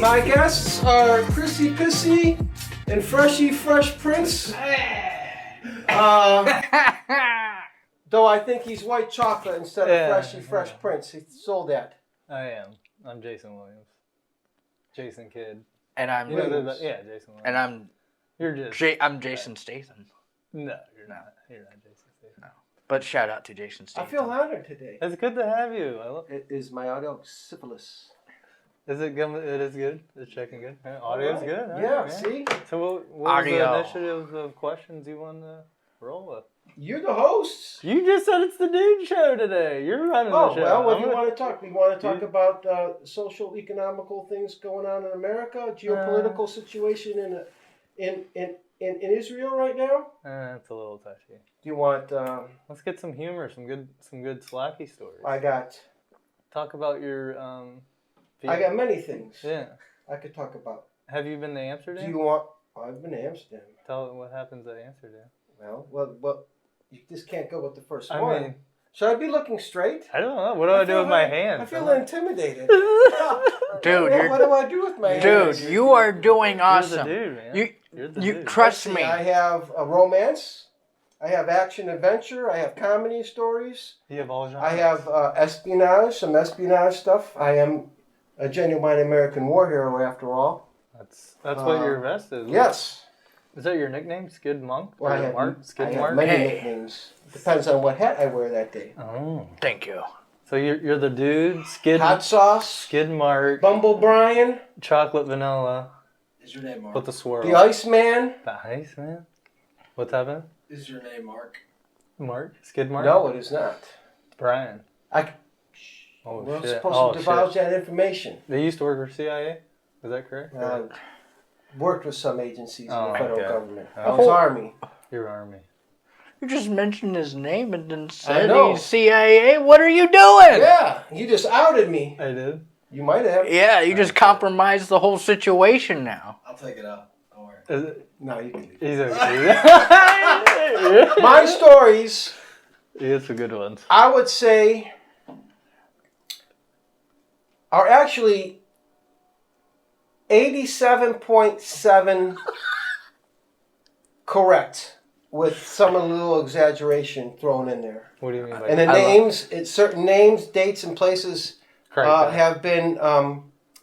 My guests are Chrissy Pissy and Fresh Prince. Though I think he's white chocolate instead of Fresh Prince. He sold that. I am. I'm Jason Williams. Jason Kidd. And I'm Jason Williams. And I'm Jason Statham. No, you're not. You're not Jason Statham. No. But shout out to Jason Statham. I feel honored today. It's good to have you. Is my audio syphilis? Is it good? It is good. It's checking good. Audio's good. Yeah, see? So what was the initiative of questions you want to roll with? You're the host. You just said it's the dude show today. You're running the show. Well, what do you want to talk? We want to talk about social, economical things going on in America, geopolitical situation in Israel right now. It's a little touchy. Do you want? Let's get some humor, some good slacky stories. I got. Talk about your. I got many things. Yeah. I could talk about. Have you been to Amsterdam? Do you want? I've been to Amsterdam. Tell what happens at Amsterdam. Well, you just can't go with the first I one. mean, should I be looking straight? I don't know. What do I do with my hands? I feel intimidated. Dude, what do I do with my hands? Dude, you are doing awesome. You're the dude, man. You trust me. I have a romance. I have action adventure. I have comedy stories. You have all genres. I have espionage, some espionage stuff. I am a genuine American war hero, after all. That's what your vest is. Yes. Is that your nickname, Skid Monk? Well, I have many nicknames. Depends on what hat I wear that day. Oh, thank you. So you're the dude, Skid Hot Sauce, Skid Mark, Bumble Brian, Chocolate Vanilla. Is your name Mark? With the swirl. the Iceman. The Iceman. What's happening? Is your name Mark? Mark? Skid Mark? No, it is not. Brian. We're not supposed to divulge that information. They used to work for CIA? Is that correct? Worked with some agencies in the federal government. Okay. I was Army. You're Army. You just mentioned his name and then said he's CIA. What are you doing? Yeah, you just outed me. I did? You might have. Yeah, you just compromised the whole situation now. I'll take it out. Don't worry. Is it? No, you can leave. He's okay. My stories. It's a good one. I would say are actually 87.7 correct, with some a little exaggeration thrown in there. What do you mean by and that? the names, certain names, dates, and places have been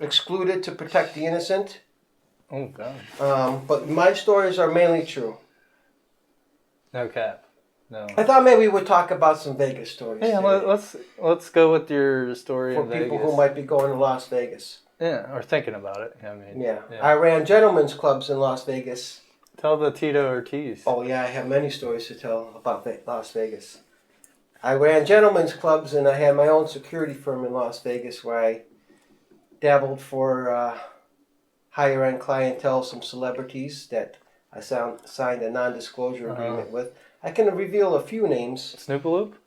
excluded to protect the innocent. Oh, God. But my stories are mainly true. No cap. No. I thought maybe we would talk about some Vegas stories. Yeah, let's go with your story for in Vegas. people who might be going to Las Vegas. Yeah, or thinking about it. I mean, yeah. I ran gentlemen's clubs in Las Vegas. Tell the Tito Ortiz. Oh, yeah, I have many stories to tell about Las Vegas. I ran gentlemen's clubs, and I had my own security firm in Las Vegas where I dabbled for higher-end clientele, some celebrities that I signed a non-disclosure agreement with. I can reveal a few names. Snoopaloop?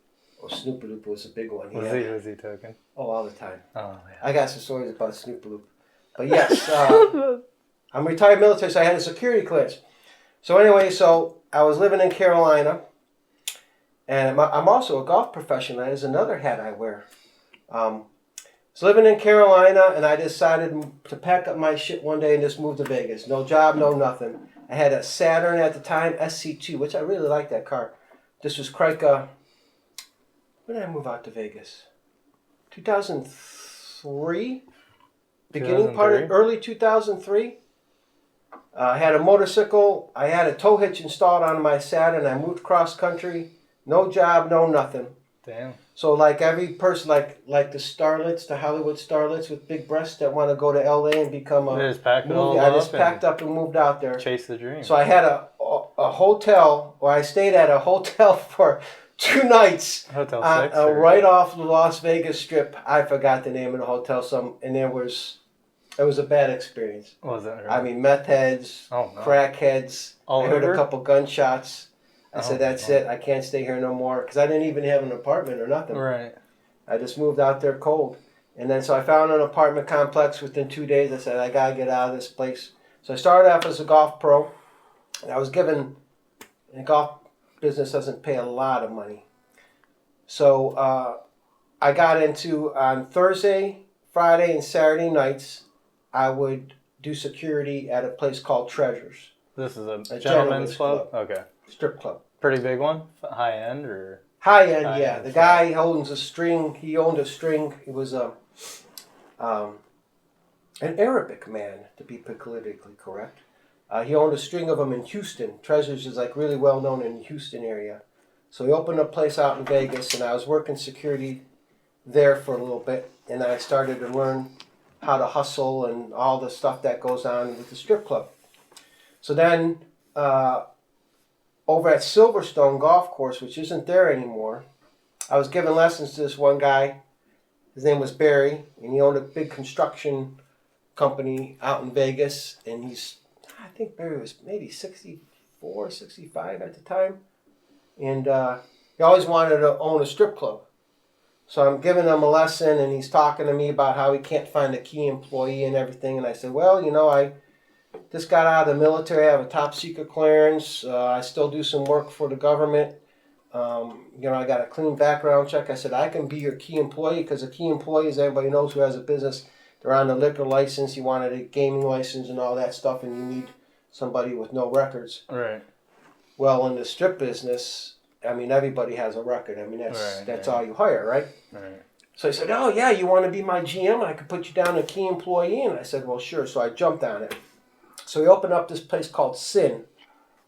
Oh, Snoopaloop was a big one. Was he token? Oh, all the time. Oh, yeah. I got some stories about Snoopaloop. But yes, I'm retired military, so I had a security clearance. So anyway, I was living in Carolina, and I'm also a golf professional. That is another hat I wear. I was living in Carolina, and I decided to pack up my shit one day and just move to Vegas. No job, no nothing. I had a Saturn at the time, SC2, which I really liked that car. This was Crica. When did I move out to Vegas? 2003? Beginning part of early 2003. I had a motorcycle. I had a tow hitch installed on my Saturn. I moved cross country. No job, no nothing. Damn. So like every person, like the starlets, the Hollywood starlets with big breasts that want to go to LA and become a movie. I just packed up and moved out there. Chase the dream. So I had a hotel, or I stayed at a hotel for 2 nights. Hotel 6? Right off the Las Vegas Strip. I forgot the name of the hotel. It was a bad experience. Was it? Really? I mean, meth heads, crackheads. I heard a couple gunshots. I said, that's it. I can't stay here no more. Because I didn't even have an apartment or nothing. Right. I just moved out there cold. And then so I found an apartment complex within 2 days. I said, I got to get out of this place. So I started off as a golf pro. And I was given, the golf business doesn't pay a lot of money. So I got into, on Thursday, Friday, and Saturday nights, I would do security at a place called Treasures. This is a gentleman's gentleman's club? club. Okay. Strip club. Pretty big one? High end or? High end, High yeah. end The stuff. guy owns a string. He owned a string. It was an Arabic man, to be politically correct. He owned a string of them in Houston. Treasures is like really well known in the Houston area. So he opened a place out in Vegas, and I was working security there for a little bit, and I started to learn how to hustle and all the stuff that goes on with the strip club. So then, over at Silverstone Golf Course, which isn't there anymore, I was giving lessons to this one guy. His name was Barry, and he owned a big construction company out in Vegas, and I think Barry was maybe 64, 65 at the time, and he always wanted to own a strip club. So I'm giving him a lesson, and he's talking to me about how he can't find a key employee and everything, and I said, well, I just got out of the military. I have a top secret clearance. I still do some work for the government. I got a clean background check. I said, I can be your key employee, because a key employee, as everybody knows who has a business, they're on the liquor license. You wanted a gaming license and all that stuff, and you need somebody with no records. Right. Well, in the strip business, everybody has a record. That's all you hire, right? Right. So he said, oh, yeah, you want to be my GM? I could put you down a key employee. And I said, well, sure. So I jumped on it. So he opened up this place called SIN,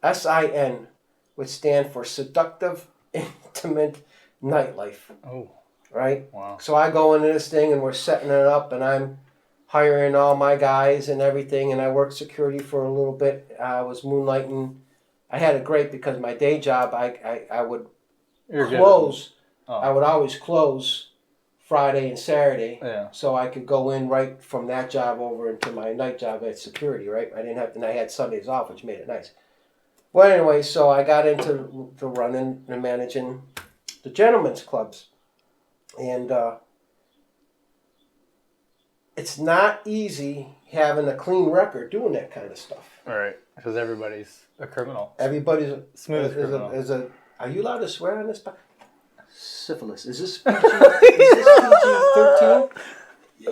S-I-N, which stands for Seductive Intimate Nightlife. Oh. Right? Wow. So I go into this thing, and we're setting it up, and I'm hiring all my guys and everything, and I worked security for a little bit. I was moonlighting. I had it great because my day job, I would close. I would always close Friday and Saturday, so I could go in right from that job over into my night job at security, right? I didn't have to, and I had Sundays off, which made it nice. Well, anyway, so I got into the running and managing the gentlemen's clubs. And it's not easy having a clean record doing that kind of stuff. All right, because everybody's a criminal. Everybody's a Smooth criminal. Are you allowed to swear on this? Syphilis. Is this PG? Is this PG-13?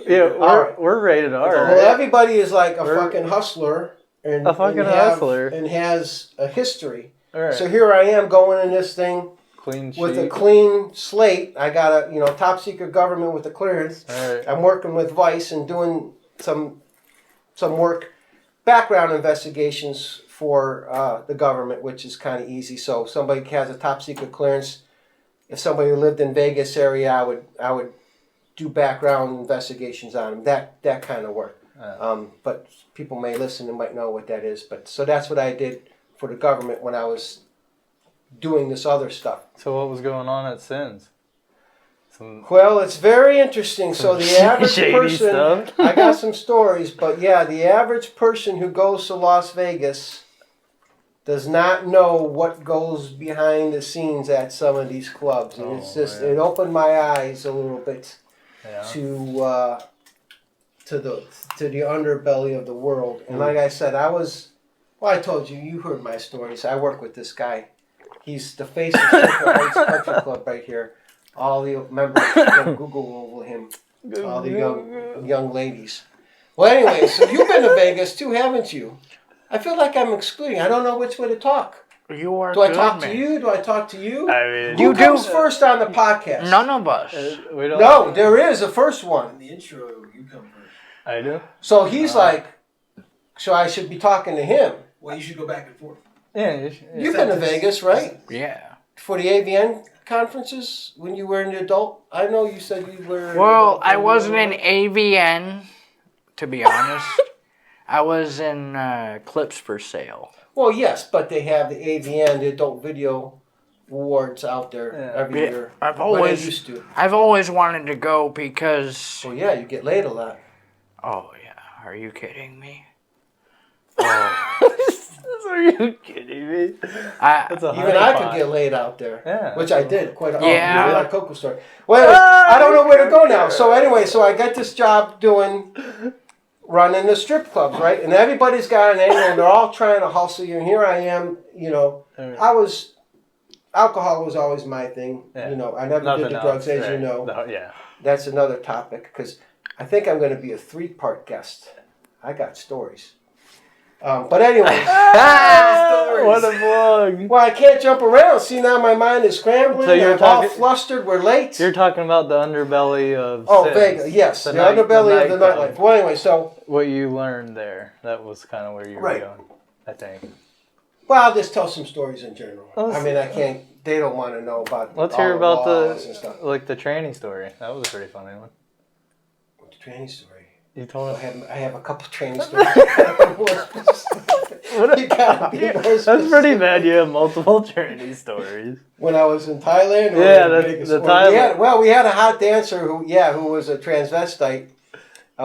Yeah, we're rated R. Well, everybody is like a fucking hustler and hustler and has a history. All right. So here I am going in this thing clean with sheet. a clean slate. I got a top secret government with a clearance. All right. I'm working with Vice and doing some work, background investigations for the government, which is kind of easy. So if somebody has a top secret clearance, if somebody lived in Vegas area, I would do background investigations on them. That kind of work. But people may listen and might know what that is. But so that's what I did for the government when I was doing this other stuff. So what was going on at Sins? Well, it's very interesting. So the average person, stuff. I got some stories, but yeah, the average person who goes to Las Vegas does not know what goes behind the scenes at some of these clubs. And it's just, it opened my eyes a little bit to the underbelly of the world. And like I said, I told you, you heard my stories. I work with this guy. He's the face of Circa Country Club right here. All the members can Google over him. All the young ladies. Well, anyway, so you've been to Vegas too, haven't you? I feel like I'm excluding. I don't know which way to talk. You are. Do I talk to you? Do I talk to you? I mean, Who comes first on the podcast? None of us. We don't. No, there is a first one. In the intro, you come first. I do. So he's like, so I should be talking to him. Well, you should go back and forth. Yeah. You've been to Vegas, right? Yeah. For the AVN conferences when you were an adult. I know you said you were. Well, I wasn't in AVN, to be honest. I was in Clips for Sale. Well, yes, but they have the AVN, the Adult Video Awards out there every year. I've always wanted to go because. Well, yeah, you get laid a lot. Oh yeah, are you kidding me? Are you kidding me? Even I could get laid out there, which I did quite often. Yeah. Like Coco Story. Well, I don't know where to go now. So anyway, I got this job running the strip clubs, right? And everybody's got an angle, and they're all trying to hustle you. And here I am, alcohol was always my thing. Yeah. I never did the drugs, as you know. Yeah. That's another topic, because I think I'm going to be a 3-part guest. I got stories. But anyways. What a vlog. Well, I can't jump around. See, now my mind is scrambling. So you're I'm all talking- flustered. We're late. You're talking about the underbelly of Sins. Vegas. Yes, the night- underbelly of the nightclub. nightlife. Well, anyway, so... What you learned there. That was kind of where you were Right. going, I think. Well, I'll just tell some stories in general. Let's- I mean, I can't... They don't want to know about Let's all hear about laws and stuff. the tranny story. That was a pretty funny one. The training story. You told I us. have a couple training stories. You gotta be more That's specific. pretty bad. You have multiple tranny stories. When I was in Thailand, or Yeah, in the Vegas? Thailand. We had a hot dancer who was a transvestite.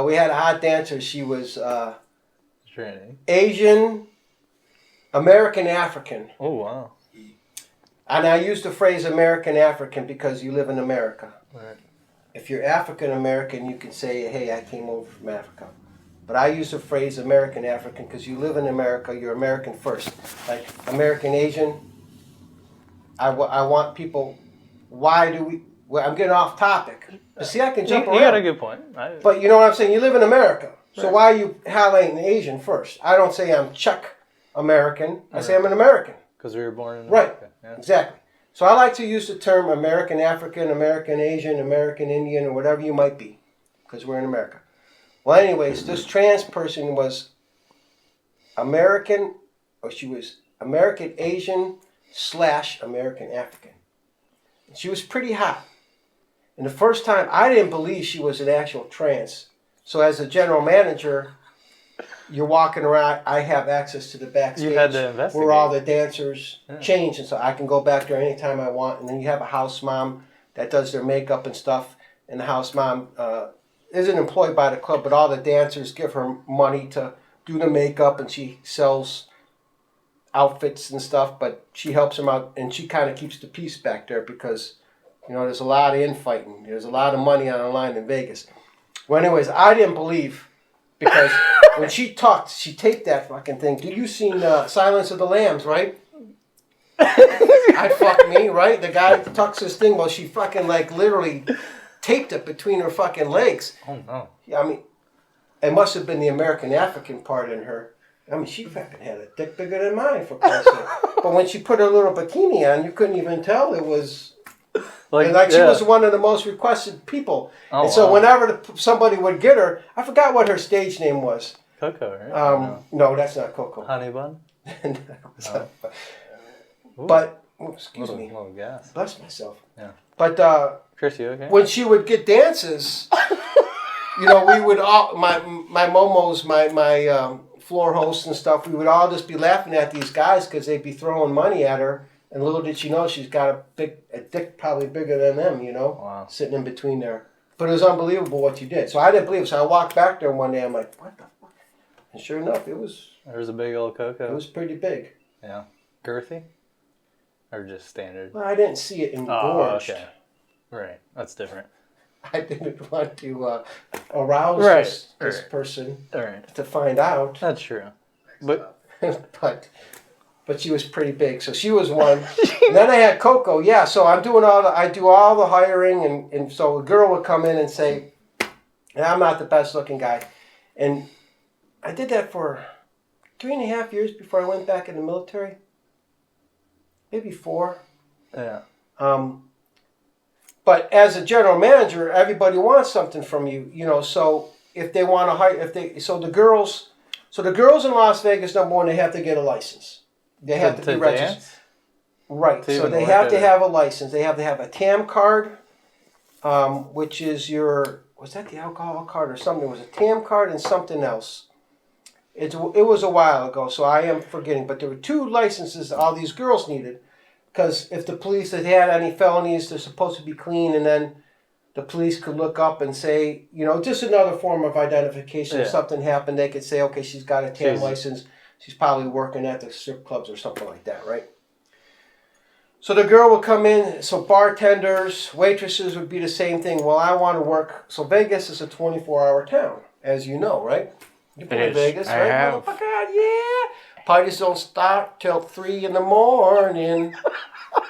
We had a hot dancer. She was Tranny. Asian, American African, Oh wow. and I use the phrase American African because you live in America. Right. If you're African American, you can say, "Hey, I came over from Africa." But I use the phrase American African because you live in America. You're American first. Like American Asian. I want people. Why do we? Well, I'm getting off topic. But see, I can jump You around. got a good point. But you know what I'm saying? You live in America. So Right. why are you highlighting Asian first? I don't say I'm Czech American. I say I'm an American. Because we were born in Right. America. Yeah. Exactly. So I like to use the term American African, American Asian, American Indian, or whatever you might be. Because we're in America. Well, anyways, this trans person was American, or she was American Asian / American African. And she was pretty hot. And the first time, I didn't believe she was an actual trans. So as a general manager, you're walking around, I have access to the backstage. You had to investigate. Where all the dancers Yeah. change. And so I can go back there anytime I want. And then you have a house mom that does their makeup and stuff. And the house mom isn't employed by the club, but all the dancers give her money to do the makeup. And she sells outfits and stuff. But she helps them out. And she kind of keeps the peace back there because, you know, there's a lot of infighting. There's a lot of money on the line in Vegas. Well, anyways, I didn't believe. Because when she talked, she taped that fucking thing. Did you seen Silence of the Lambs, right? I'd fuck me, right? The guy tucks his thing. Well, she fucking like literally taped it between her fucking legs. Oh no. Yeah, I mean, it must have been the American African part in her. I mean, she fucking had a dick bigger than mine, for Christ's sake. But when she put her little bikini on, you couldn't even tell it was... She was one of the most requested people. Oh, and so wow. whenever somebody would get her, I forgot what her stage name was. Coco, right? No, that's not Coco. Honey bun. No. Ooh, But, excuse little, me, little gas. bless myself. Yeah. But Chris, you okay? when she would get dances, you know, we would all, my momos, my floor hosts and stuff, we would all just be laughing at these guys because they'd be throwing money at her. And little did she know she's got a dick probably bigger than them, you know, Wow. sitting in between there. But it was unbelievable what you did. So I didn't believe it. So I walked back there one day. I'm like, what the fuck? And sure enough, it was There's a big old Coco. pretty big. Yeah. Girthy? Or just standard? Well, I didn't see it engorged. Oh, okay. Right. That's different. I didn't want to arouse Right, this right. person All right. to find out. That's true. But but she was pretty big, so she was one. And then I had Coco. Yeah, so I do all the hiring, and so a girl would come in and say, and I'm not the best looking guy, and I did that for 3.5 years before I went back in the military. Maybe 4. yeah. But as a general manager, everybody wants something from you, you know. So if they want to hire, the girls in Las Vegas, number one, they have to get a license. They have to be registered. Dance? Right. To So even they work have at to it. have a license. They have to have a TAM card, which is was that the alcohol card or something? It was a TAM card and something else. It was a while ago, so I am forgetting. But there were 2 licenses all these girls needed. Because if the police had any felonies, they're supposed to be clean, and then the police could look up and say, you know, just another form of identification. If Yeah. something happened, they could say, okay, she's got a TAM She's- license. She's probably working at the strip clubs or something like that, right? So the girl would come in. So bartenders, waitresses would be the same thing. Well, I want to work. So Vegas is a 24-hour town, as you know, right? You've been It to is. Vegas, I right? have. Motherfucker, yeah. Parties don't start till 3 in the morning.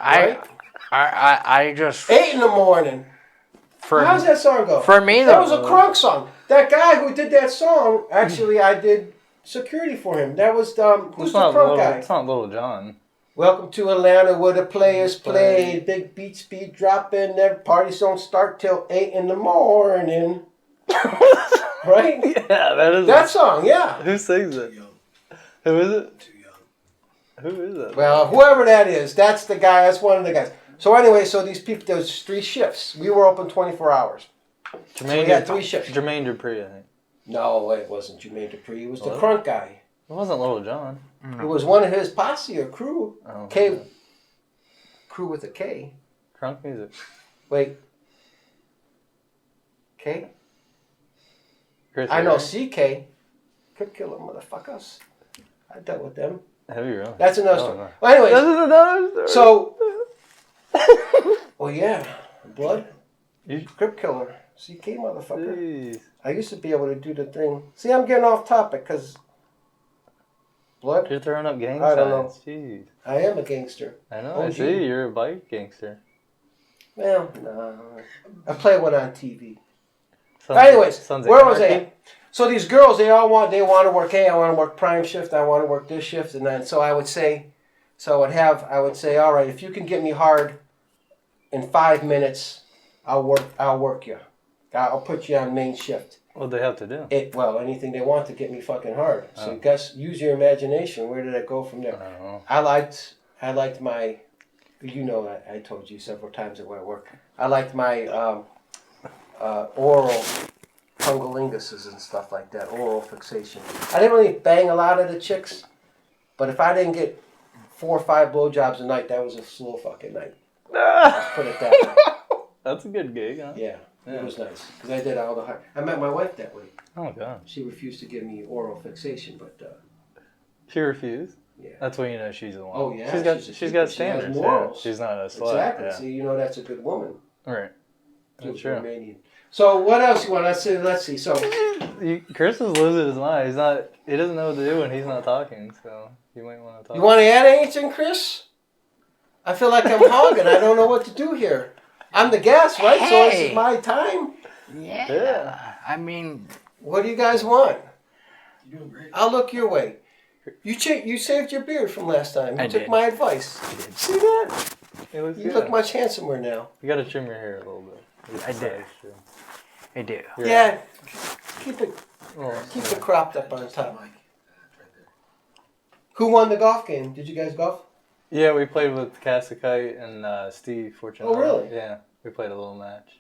Right? I just 8 in the morning. for How's that song go? for me That was a crunk song. That guy who did that song, actually, I did security for him. That was who's the front guy? It's not Little John. Welcome to Atlanta, where the players play. Big beats be dropping. Their parties don't start till 8 in the morning. Right? Yeah, that is that song. Yeah. Who sings it? Too young. Who is it? Too young. Who is it? Well, whoever that is, that's the guy. That's one of the guys. So anyway, so these people, there's 3 shifts. We were open 24 hours. Jermaine, we had 3 shifts. Jermaine Dupri, I think. No, it wasn't Jermaine Dupri. It was the What? crunk guy. It wasn't Little John. It was one of his posse or crew. Oh, K. yeah. Crew with a K. Crunk music. Wait. K? Chris, I know right? CK. Crip Killer motherfuckers. I dealt with them. Have you really? That's another Oh, story. no. Well, anyways, This is another story. so. Well, yeah. Blood. You- Crip Killer. CK motherfucker. Jeez. I used to be able to do the thing. See, I'm getting off topic because. Blood. You're throwing up gang I don't signs. Jeez. I am a gangster. I know. Oh, I gee. see. You're a bike gangster. Well, no. I play one on TV. Sons Anyways, Sons of where was I Anarchy? at? So these girls, they want to work. Hey, I want to work prime shift. I want to work this shift, and then so I would say, I would say, all right, if you can get me hard in 5 minutes, I'll work you. I'll put you on main shift. What'd they have to do? Anything they want to get me fucking hard. So Oh. guess use your imagination. Where did I go from I there? don't know. I liked my, I told you several times at where I work. I liked my oral cunnilinguses and stuff like that, oral fixation. I didn't really bang a lot of the chicks, but if I didn't get 4 or 5 blowjobs a night, that was a slow fucking night. Let's put it that way. That's a good gig, huh? Yeah, Yeah. it was nice because I did all the hard. I met my wife that way. Oh, God. She refused to give me oral fixation, but She refused? yeah. That's when you know she's the one. Oh, yeah, She's got she's a she's keeper. got She has standards. morals. Yeah. She's not a slut. Exactly. Yeah. See, that's a good woman. Right. She was That's true. Romanian. So what else you want? Let's see. So Chris is losing his mind. He doesn't know what to do when he's not talking, so you might want to talk. you want to add anything, Chris? I feel like I'm hogging. I don't know what to do here. I'm the guest, right? So this Hey. is my time. Yeah. Yeah. I mean, What do you guys want? You're doing great. I'll look your way. You saved your beard from last time. You I took did. my advice. See that? It looks You good. look much handsomer now. You gotta trim your hair a little bit. I do. I do. Yeah. Keep it Well, cropped up on Just top. the mic. It's right there. Who won the golf game? Did you guys golf? yeah, we played with Cassikite and Steve, fortunately. Oh, really? Yeah, we played a little match.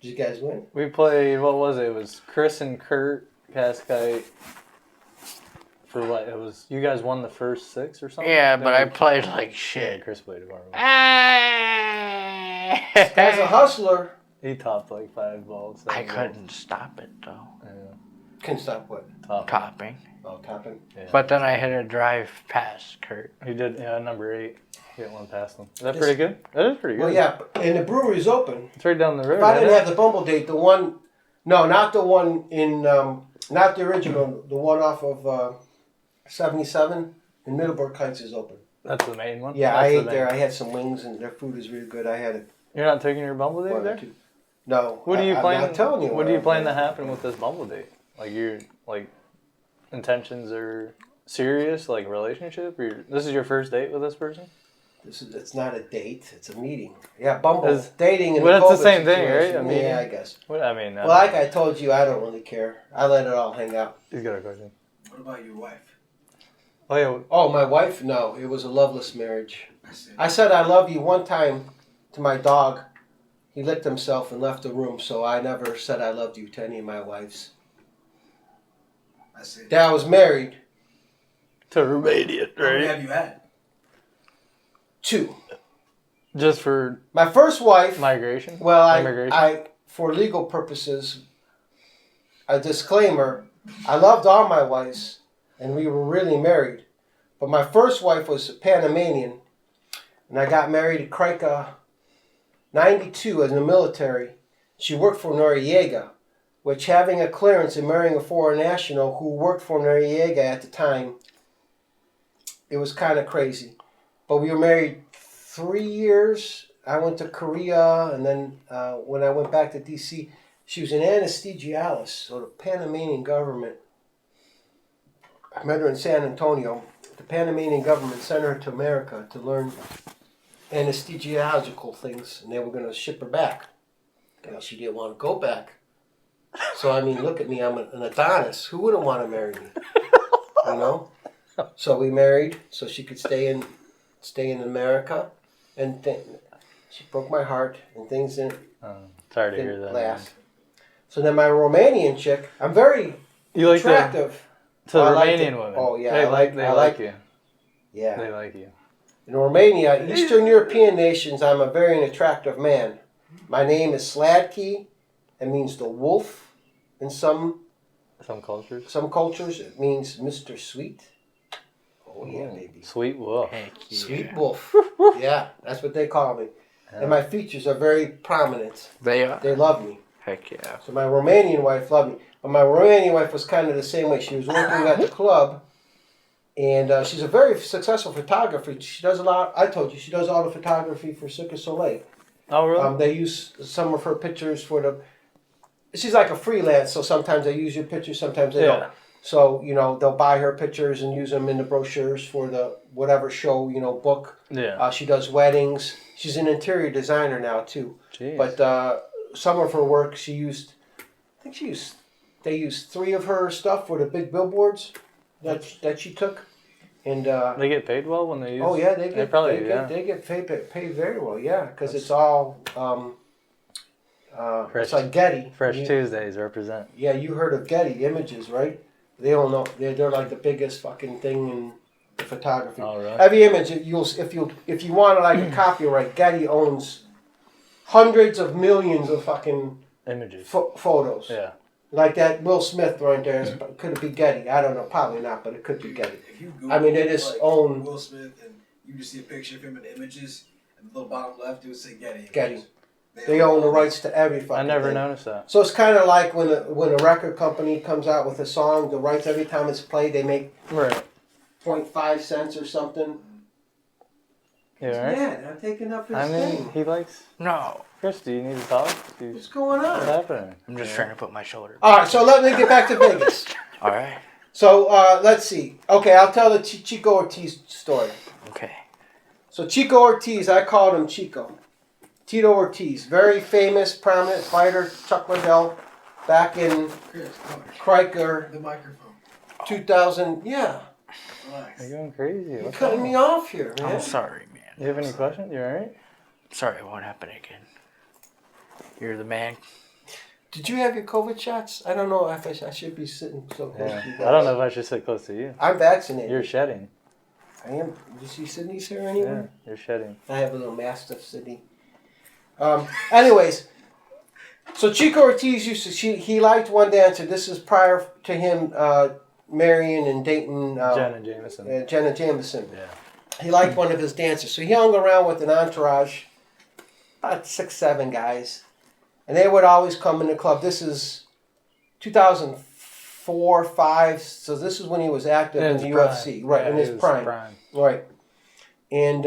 Did you guys win? We played, what was it? It was Chris and Kurt, Cassikite. For what? It was, you guys won the first 6 or something? Yeah, but I we- played like Yeah, shit. Chris played horrible. This guy's a hustler. He topped like 5 balls. I 7 balls. couldn't stop it though. Yeah, Can stop what? top. Topping. Oh, topping. Yeah. But then I hit a drive past Kurt. He did, yeah, number 8. He hit one past him. Is that Yes. pretty good? That is pretty good. Well, yeah, and the brewery's open. It's right down the road. If I didn't isn't have the Bumble date, the one, no, not the one in, not the original, the one off of 77 in Middleburg Heights is open. it? That's the main one? Yeah, That's I the ate main- there. I had some wings and their food is really good. I had it. You're not taking your Bumble date one or there? two. No. What do you plan? I'm telling you. What do you plan to happen with this Bumble date? Like your intentions are serious, like relationship. Or this is your first date with this person. It's not a date. It's a meeting. Yeah, Bumble It's- dating. And well, the it's the COVID same thing, right? situation. A meeting? Yeah, I guess. What I mean, Well, like I told you, I don't really care. I let it all hang out. he's got a question. What about your wife? Oh yeah, Oh, my wife? No, it was a loveless marriage. I said, I said I love you one time to my dog. He licked himself and left the room, so I never said I loved you to any of my wives. I said, That I was married to Romania, how many right? have you had? 2. Just for My first wife, migration. well, Immigration? I for legal purposes, a disclaimer, I loved all my wives, and we were really married. But my first wife was Panamanian, and I got married at Crika 92 as in the military. She worked for Noriega, which having a clearance and marrying a foreign national who worked for Noriega at the time, it was kind of crazy. But we were married 3 years. I went to Korea, and then when I went back to D.C., She was an anesthesiologist, so the Panamanian government, I met her in San Antonio, the Panamanian government sent her to America to learn anesthesiological things, and they were going to ship her back. Well, she didn't want to go back. So, I mean, look at me, I'm an Adonis. Who wouldn't want to marry me? You know? So we married so she could stay in America, and she broke my heart, and things didn't Sorry to hear that. last. So then my Romanian chick, I'm very You like attractive. the I like Romanian it. women. Oh, yeah, they I like like- you. Yeah. They like you. In Romania, Eastern European nations, I'm a very attractive man. My name is Sladky. It means the wolf in some cultures. Some cultures, it means Mr. Sweet. Oh, yeah, baby. Sweet wolf. Heck yeah. Sweet wolf. Yeah, that's what they call me. And my features are very prominent. They are. They love me. Heck yeah. So my Romanian wife loved me. But my Romanian wife was kind of the same way. She was working at the club. And she's a very successful photographer. She does a lot. I told you, she does all the photography for Circa Soleil. Oh, really? They use some of her pictures for the... She's like a freelance, so sometimes they use your pictures, sometimes they don't. So, you know, they'll buy her pictures and use them in the brochures for the whatever show, you know, book. Yeah. She does weddings. She's an interior designer now, too. Jeez. But some of her work, they used 3 of her stuff for the big billboards that she took. And they get paid well when they use. oh yeah, they get paid very well, yeah, because it's all it's like Getty. Fresh Tuesdays represent. Yeah, you heard of Getty Images, right? They don't know. They're like the biggest fucking thing in the photography. Oh, really? Every image if you want like a copyright, Getty owns hundreds of millions of fucking Images. photos. Yeah. Like that Will Smith right there. Could it be Getty? I don't know. Probably not, but it could be Getty. If you Google, I mean, they just own Will Smith, and you just see a picture of him in the images, and the little bottom left, it would say Getty. Getty. They own the rights to every fucking I never thing. noticed that. So it's kind of like when a record company comes out with a song, the rights every time it's played, they make Right. 0.5 cents or something. You alright? Yeah, I'm taking up his I mean, thing. he likes. No. Chris, do you need to talk? What's going What's on? happening? I'm just trying to put my shoulder. All right, so let me get back to Vegas. All right. So let's see. Okay, I'll tell the Chico Ortiz story. Okay. So Chico Ortiz, I called him Chico. Tito Ortiz, very famous, prominent fighter, Chuck Liddell, back in Chris, come on. Kriker, The microphone. 2000. Yeah, Relax. You're going crazy. you're What's cutting wrong? me off here, man. I'm sorry, man. You have any questions? You alright? Sorry, it won't happen again. You're the man. Did you have your COVID shots? I don't know if I should be sitting so close to you Yeah. guys. I don't know if I should sit close to you. I'm vaccinated. You're shedding. I am. Did you see Sydney's here Yeah, anywhere? you're shedding. I have a little mastiff, Sydney. Anyways, so Chico Ortiz used to. He liked one dancer. This is prior to him marrying and dating Jenna Jameson. Jenna Jameson. Yeah. He liked one of his dancers, so he hung around with an entourage, about 6-7 guys, and they would always come in the club. This is 2004, 5. So this is when he was active in the UFC, right? Yeah, in he his was prime, right? And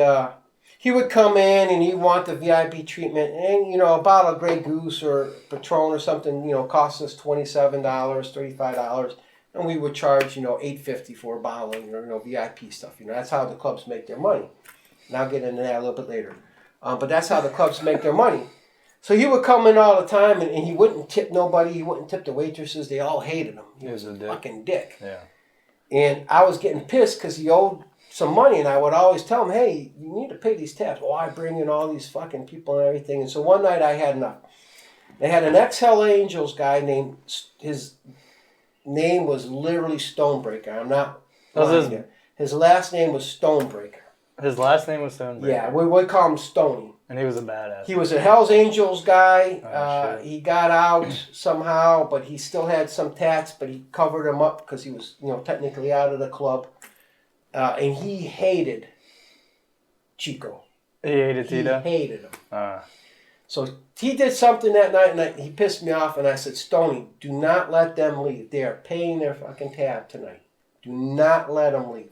he would come in and he'd want the VIP treatment, and a bottle of Grey Goose or Patron or something, cost us $27, $35. And we would charge, $8.50 for a bottle, VIP stuff. That's how the clubs make their money. And I'll get into that a little bit later. But that's how the clubs make their money. So he would come in all the time, and he wouldn't tip nobody. He wouldn't tip the waitresses. They all hated him. He was a fucking dick. Yeah. And I was getting pissed because he owed some money, and I would always tell him, hey, you need to pay these tabs. Oh, I bring in all these fucking people and everything. And so one night I had enough. They had an ex-Hell Angels guy named, his name was literally Stonebreaker. I'm not lying here. His last name was Stonebreaker. His last name was Stonebreaker. Yeah, we would call him Stony. And he was a badass. He was a Hell's Angels guy. Oh, He got out somehow, but he still had some tats, but he covered them up because he was, technically out of the club. And he hated Chico. He hated Tito? He hated him. So he did something that night, and he pissed me off, and I said, Stoney, do not let them leave. They are paying their fucking tab tonight. Do not let them leave.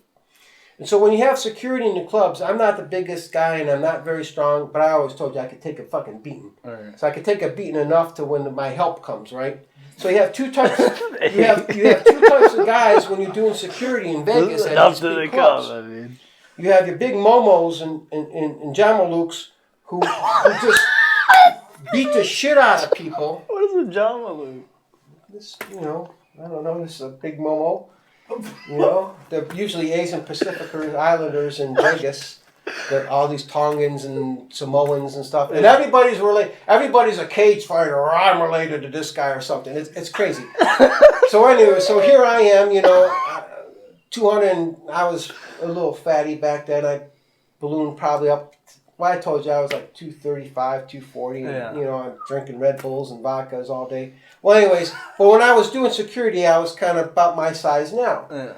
And so when you have security in the clubs, I'm not the biggest guy and I'm not very strong, but I always told you I could take a fucking beating. Right. So I could take a beating enough to when my help comes, right? So you have two types. You have two types of guys when you're doing security in Vegas. At Enough these to big the clubs. cup, I mean. You have your big momos and Jamalukes who just beat the shit out of people. What is a Jamalu? This, I don't know. This is a big momo. They're usually Asian Pacific Islanders in Vegas. That all these Tongans and Samoans and stuff, and everybody's a cage fighter, or I'm related to this guy or something. It's crazy. So anyway, here I am, 200. And I was a little fatty back then. I ballooned probably up. Well, I told you I was like 235, 240. Yeah. And, I'm drinking Red Bulls and vodkas all day. Well, anyways, but when I was doing security, I was kind of about my size now. Yeah.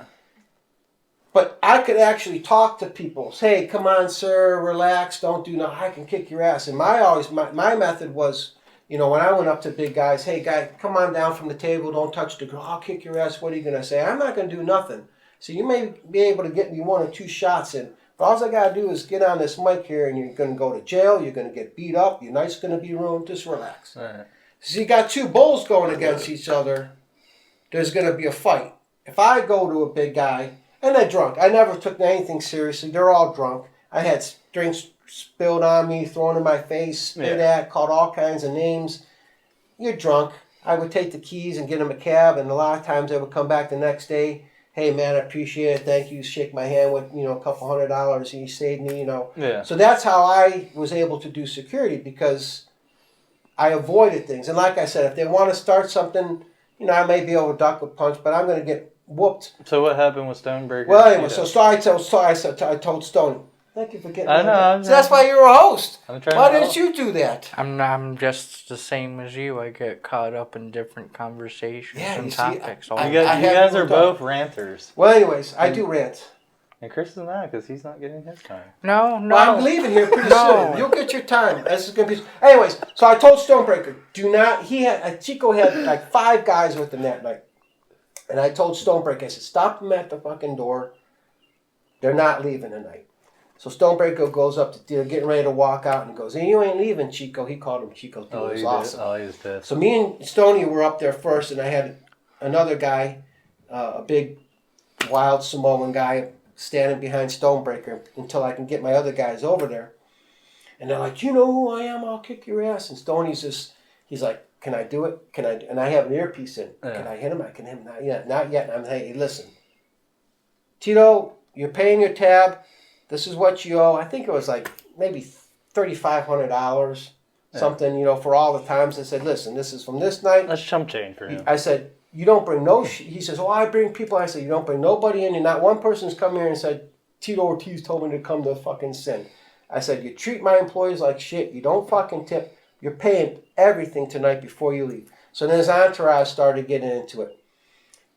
But I could actually talk to people. Say, hey, come on, sir, relax, don't do nothing. I can kick your ass. And my method was, when I went up to big guys, hey, guy, come on down from the table, don't touch the girl. I'll kick your ass. What are you going to say? I'm not going to do nothing. So you may be able to get me 1 or 2 shots in. But all I got to do is get on this mic here, and you're going to go to jail. You're going to get beat up. Your night's going to be ruined. Just relax. Right. So you got 2 bulls going against each other. There's going to be a fight. If I go to a big guy, and they're drunk. I never took anything seriously. They're all drunk. I had drinks spilled on me, thrown in my face, spit at, called all kinds of names. You're drunk. I would take the keys and get them a cab, and a lot of times they would come back the next day. Hey, man, I appreciate it. Thank you. Shake my hand with, a couple $100. You saved me, Yeah. So that's how I was able to do security, because I avoided things. And like I said, if they want to start something, I may be able to duck a punch, but I'm going to get whooped. So what happened with Stonebreaker? Well, anyway, I told Stoney. Thank you for getting I know. So that's why you're a host. I'm trying Why to didn't you do that? I'm just the same as you. I get caught up in different conversations Yeah, you and see, topics. I- You guys are both ranters. Well, anyways, I do rant. And Chris is not, because he's not getting his time. No. Well, I'm leaving here pretty No. soon. You'll get your time. This is gonna be. Anyways, so I told Stonebreaker, do not. Chico had like 5 guys with him that night, and I told Stonebreaker, I said, stop them at the fucking door. They're not leaving tonight. So Stonebreaker goes up to, they're getting ready to walk out, and he goes, hey, you ain't leaving, Chico. He called him Chico. It was awesome. Oh, he was pissed. So me and Stoney were up there first, and I had another guy, a big, wild Samoan guy, standing behind Stonebreaker until I can get my other guys over there. And they're like, you know who I am? I'll kick your ass. And Stoney's just, he's like, can I do it? Can I? And I have an earpiece in. Yeah. Can I hit him? I can hit him. Not yet. Not yet. And I'm like, hey, listen, Tito, you're paying your tab. This is what you owe. I think it was like maybe $3,500, something, for all the times. I said, listen, this is from this night. That's chump change for him. I said, you don't bring no he says, I bring people. I said, you don't bring nobody in. And not one person's come here and said, Tito Ortiz told me to come to fucking sin. I said, you treat my employees like shit. You don't fucking tip. You're paying everything tonight before you leave. So then his entourage started getting into it.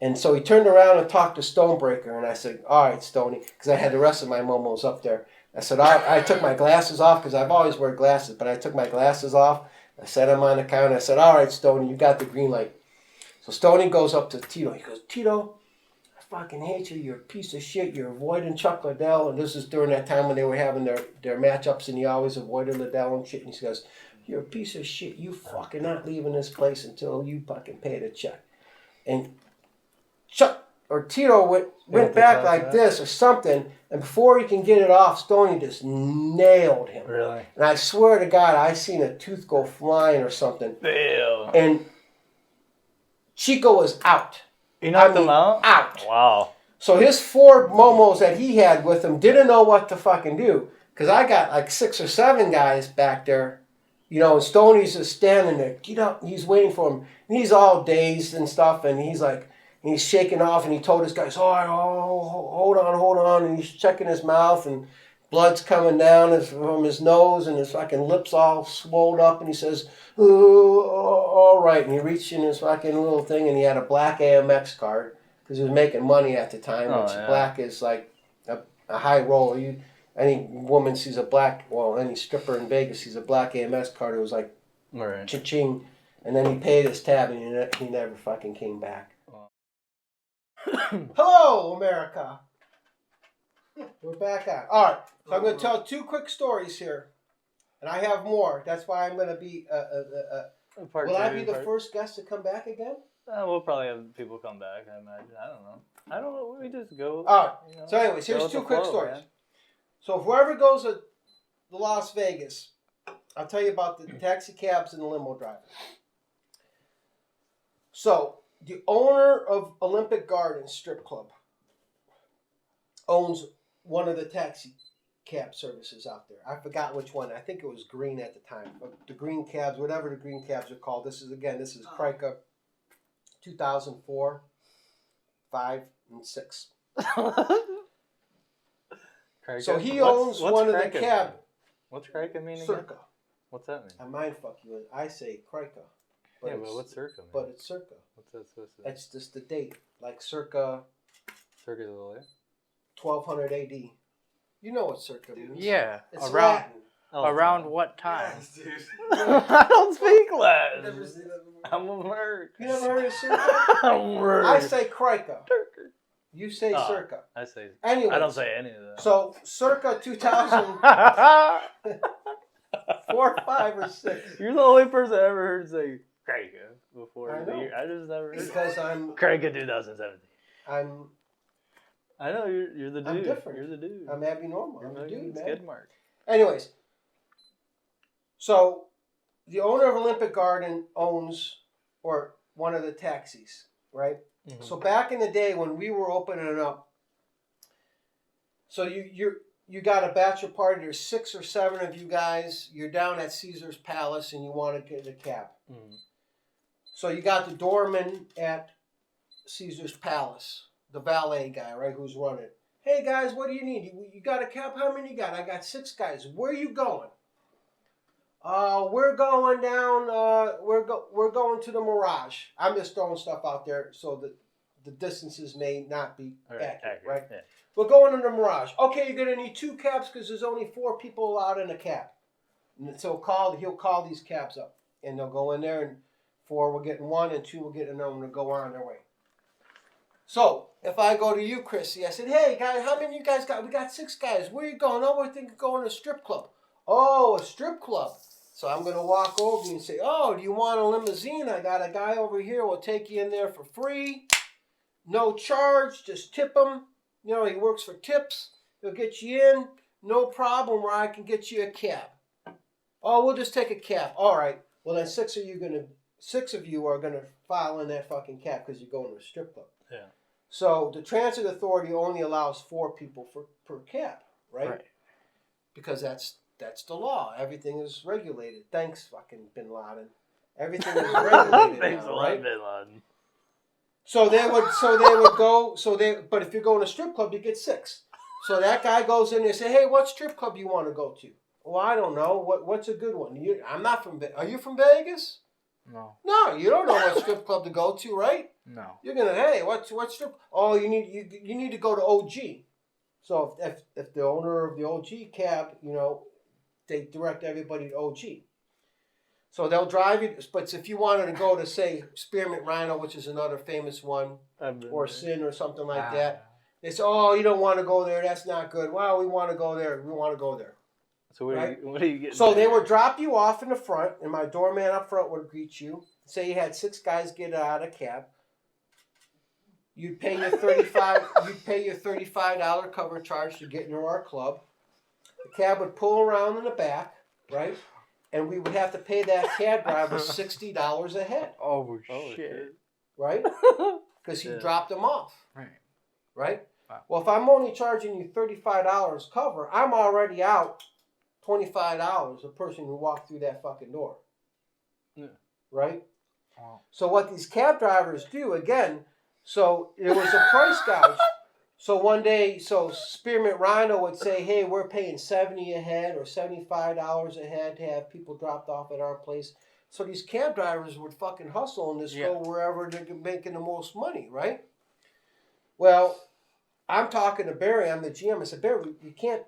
And so he turned around and talked to Stonebreaker. And I said, all right, Stoney, because I had the rest of my momos up there. I said, I took my glasses off, because I've always wear glasses, but I took my glasses off. I set them on the counter. I said, all right, Stoney, you got the green light. So Stoney goes up to Tito. He goes, Tito, I fucking hate you. You're a piece of shit. You're avoiding Chuck Liddell. And this is during that time when they were having their matchups, and he always avoided Liddell and shit. And he goes, you're a piece of shit. You fucking not leaving this place until you fucking pay the check. And Chuck or Tito went back like this or something, and before he can get it off, Stoney just nailed him. Really? And I swear to God, I seen a tooth go flying or something. Ew. And Chico was out. You knocked him out? Out. Wow. So his 4 momos that he had with him didn't know what to fucking do. Because I got like 6 or 7 guys back there, and Stoney's just standing there. He's waiting for him. And he's all dazed and stuff, and he's like, he's shaking off, and he told his guys, hold on. And he's checking his mouth, and blood's coming down from his nose, and his fucking lips all swelled up, and he says, all right. And he reached in his fucking little thing, and he had a black AMX card, because he was making money at the time, which black is like a high roller. Any woman sees any stripper in Vegas sees a black AMX card, it was like, Right. cha-ching. And then he paid his tab, and he never fucking came back. Hello, America. We're back on. All right. So I'm going to tell 2 quick stories here. And I have more. That's why I'm going to be... will I be the first guest to come back again? We'll probably have people come back, I imagine. I don't know. We just go. All right. You know, So anyways, go here's with 2 the quick flow, stories. man. So if whoever goes to Las Vegas, I'll tell you about the taxi cabs and the limo drivers. So the owner of Olympic Gardens Strip Club owns one of the taxi cab services out there. I forgot which one. I think it was green at the time. But the green cabs, whatever the green cabs are called. This is Crica 2004, 5, and 6. So he owns one of the cab. Mean? What's Crica mean again? Circa. What's that mean? I mind fuck you. I say Crica. But what's Circa mean? But it's Circa. What's that supposed to be? That's just the date. Like circa Circa's a lawyer? 1200 AD. You know what Circa means. Yeah. It's around Latin. around what time? Yes, dude. I don't speak I've Latin. never seen that before. I'm American. You never heard of Circa? I'm American. I say Crica. You say Circa. I say. Anyway. I don't say any of that. So Circa 2004, 5, or 6. You're the only person I ever heard say Crica before. I know. I just never heard Because Crica 2017. I'm I know you're the dude. I'm different. You're the dude. I'm abnormal. I'm a dude, man. Skid mark. Anyways, so the owner of Olympic Garden owns one of the taxis, right? Mm-hmm. So back in the day when we were opening it up, so you got a bachelor party. There's 6 or 7 of you guys. You're down at Caesar's Palace and you want to get a cab. Mm-hmm. So you got the doorman at Caesar's Palace, the valet guy, right, who's running. Hey guys, what do you need? You got a cab? How many you got? I got 6 guys. Where are you going? We're going down. We're going to the Mirage. I'm just throwing stuff out there so that the distances may not be accurate, right? Yeah. We're going to the Mirage. Okay, you're gonna need 2 cabs because there's only 4 people allowed in a cab. And so he'll call these cabs up, and they'll go in there, and 4 will get in one, and 2 will get in them to go on their way. So if I go to you, Chrissy, I said, hey guys, how many you guys got? We got 6 guys. Where you going? Oh, we're thinking of going to a strip club. Oh, a strip club. So I'm going to walk over and say, oh, do you want a limousine? I got a guy over here. We'll take you in there for free. No charge. Just tip him. You know, he works for tips. He'll get you in. No problem where I can get you a cab. Oh, we'll just take a cab. All right. Well, then 6 of you are going to file in that fucking cab because you're going to a strip club. Yeah. So the transit authority only allows 4 people per cab, right? Because that's the law. Everything is regulated. Thanks, fucking Bin Laden. Everything is regulated. Thanks now, a lot, right? Bin Laden. But if you're going to a strip club, you get 6. So that guy goes in there and say, hey, what strip club you want to go to? Well, I don't know. What's a good one? I'm not from Vegas. Are you from Vegas? No. No, you don't know what strip club to go to, right? No. You're gonna, hey, what strip? Oh, you need to go to OG. So if the owner of the OG cab, you know, they direct everybody to OG. So they'll drive you. But if you wanted to go to, say, Spearmint Rhino, which is another famous one, or Sin or something like that, they say, oh, you don't want to go there. That's not good. Well, we want to go there. We want to go there. So what are you getting? So they would drop you off in the front, and my doorman up front would greet you. Say you had 6 guys get out of a cab. You'd pay your $35 cover charge to get into our club. The cab would pull around in the back, right? And we would have to pay that cab driver $60 a head. Oh, shit. Right? Because he dropped them off. Right? Wow. Well, if I'm only charging you $35 cover, I'm already out $25 a person who walked through that fucking door. Yeah. Right? Wow. So what these cab drivers do, again, so it was a price gouge. So one day, Spearmint Rhino would say, hey, we're paying $70 a head or $75 a head to have people dropped off at our place. So these cab drivers would fucking hustle and just go wherever they're making the most money, right? Well, I'm talking to Barry. I'm the GM. I said, Barry, we can't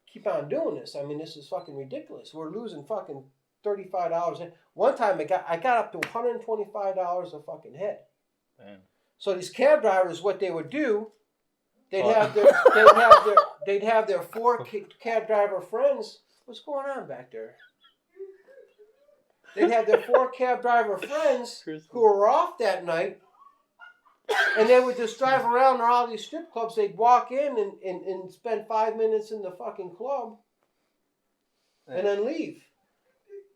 keep on doing this. I mean, this is fucking ridiculous. We're losing fucking $35. One time I got up to $125 a fucking head. Man. So these cab drivers, what they would do, they'd have they'd have their 4 cab driver friends. What's going on back there? They'd have their 4 cab driver friends who were off that night, and they would just drive around to all these strip clubs. They'd walk in and spend 5 minutes in the fucking club, and then leave.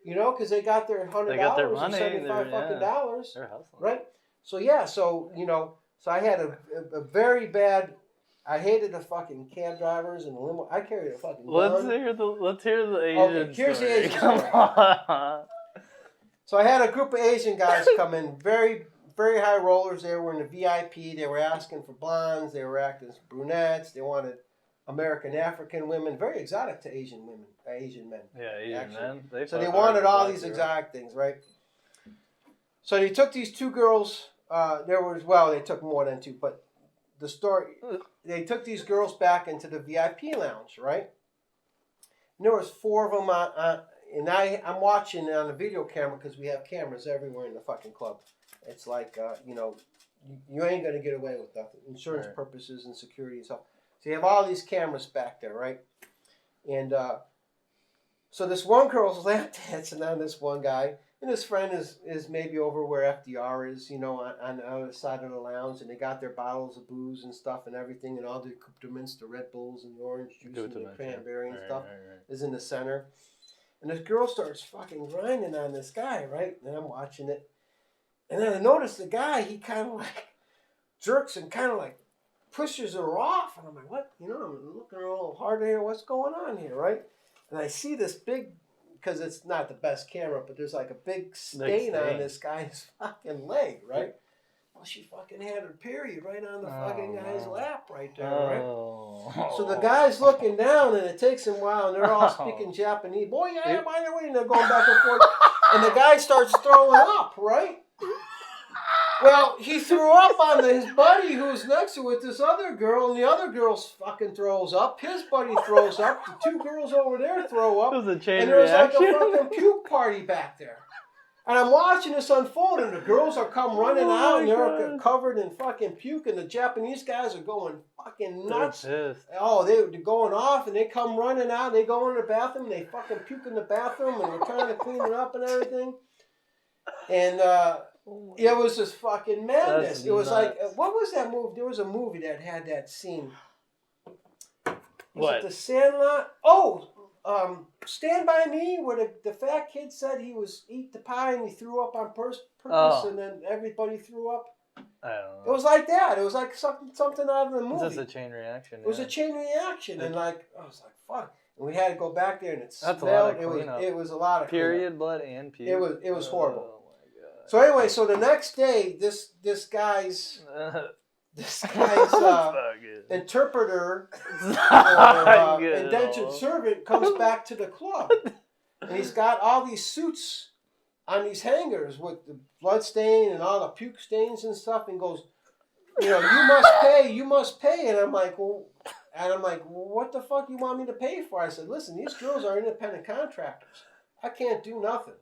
You know, because they got their $100 or money, $75 fucking dollars, They're hustling. right? So yeah, so you know, so I had a very bad. I hated the fucking cab drivers and the limo. I carried a fucking gun. Let's hear the Asian Okay, here's story. the Asian Come story. on. So I had a group of Asian guys come in, very, very high rollers. They were in the VIP. They were asking for blondes. They were acting as brunettes. They wanted American African women, very exotic to Asian women, Asian men. Yeah, Asian men. So they wanted all these exotic things, right? So they took these 2 girls. They took more than 2, but the story, they took these girls back into the VIP lounge, right? And there was 4 of them and I'm watching on the video camera because we have cameras everywhere in the fucking club. It's like, you know, you ain't going to get away with nothing. Insurance purposes and security and stuff. So you have all these cameras back there, right? And so this one girl's lap dancing on this one guy. And his friend is maybe over where FDR is, you know, on the other side of the lounge. And they got their bottles of booze and stuff and everything. And all the accoutrements, the Red Bulls and the orange juice and the cranberry and stuff is in the center. And this girl starts fucking grinding on this guy, right? And I'm watching it. And then I notice the guy, he kind of like jerks and kind of like pushes her off. And I'm like, what? You know, I'm looking a little harder here. What's going on here, right? And I see this big, because it's not the best camera, but there's like a big stain on this guy's fucking leg, right? Well, she fucking had her period right on the fucking guy's lap right there, right? So the guy's looking down, and it takes him a while, and they're all speaking Japanese. Boy, yeah, by the way, and they're going back and forth. And the guy starts throwing up, right? Well, he threw up on his buddy who's next to it with this other girl, and the other girl fucking throws up. His buddy throws up. The 2 girls over there throw up. It was a chain and there's like reaction. a fucking puke party back there. And I'm watching this unfold, and the girls are come running out, and they're covered in fucking puke, and the Japanese guys are going fucking nuts. Oh, they're going off, and they come running out, and they go in the bathroom, and they fucking puke in the bathroom, and they're trying to clean it up and everything. And it was just fucking madness. It was like, what was that movie? There was a movie that had that scene. Was it The Sandlot? Oh, Stand By Me, where the fat kid said he was eat the pie and he threw up on purpose, and then everybody threw up. I don't know. It was like that. It was like something out of the movie. It's just a chain reaction. It was a chain reaction, and like I was like, fuck. And we had to go back there, and it That's smelled. A lot of cleanup. It was a lot of period cleanup. blood and puke. It was horrible. Oh my god. So anyway, so the next day, this guy's interpreter or indentured servant comes back to the club, and he's got all these suits on these hangers with the blood stain and all the puke stains and stuff, and goes, you know, you must pay. And I'm like, well, what the fuck you want me to pay for? I said, listen, these girls are independent contractors. I can't do nothing.